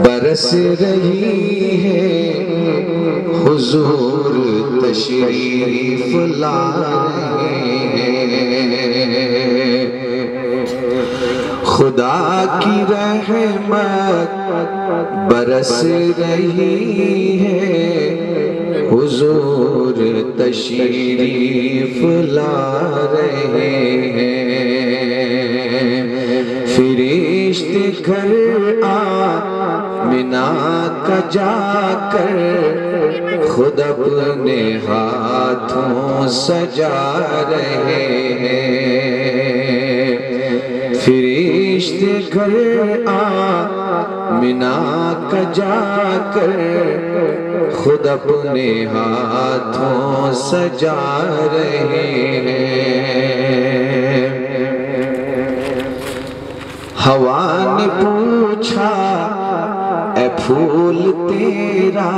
बरस रही है हुजूर तशरीफ ला रहे हैं। खुदा की रहमत बरस रही है हुजूर तशरीफ ला रहे हैं। फरिश्ते घर आमिना का जाकर खुद अपने हाथों सजा रहे हैं। फरिश्ते घर आमिना का जाकर खुद अपने हाथों सजा रहे हैं। हवा ने पूछा ए फूल तेरा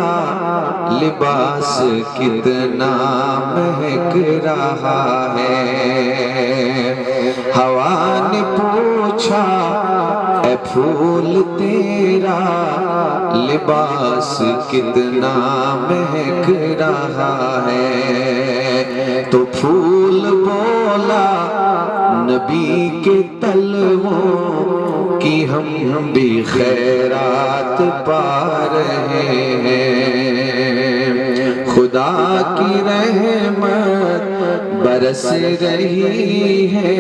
लिबास कितना महक रहा है। हवा ने पूछा ए फूल तेरा लिबास कितना महक रहा है। तो फूल बोला नबी के तलवों की हम भी खैरात पा रहे हैं। खुदा की रहमत बरस रही है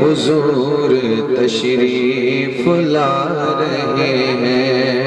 हुजूर तशरीफ ला रहे हैं।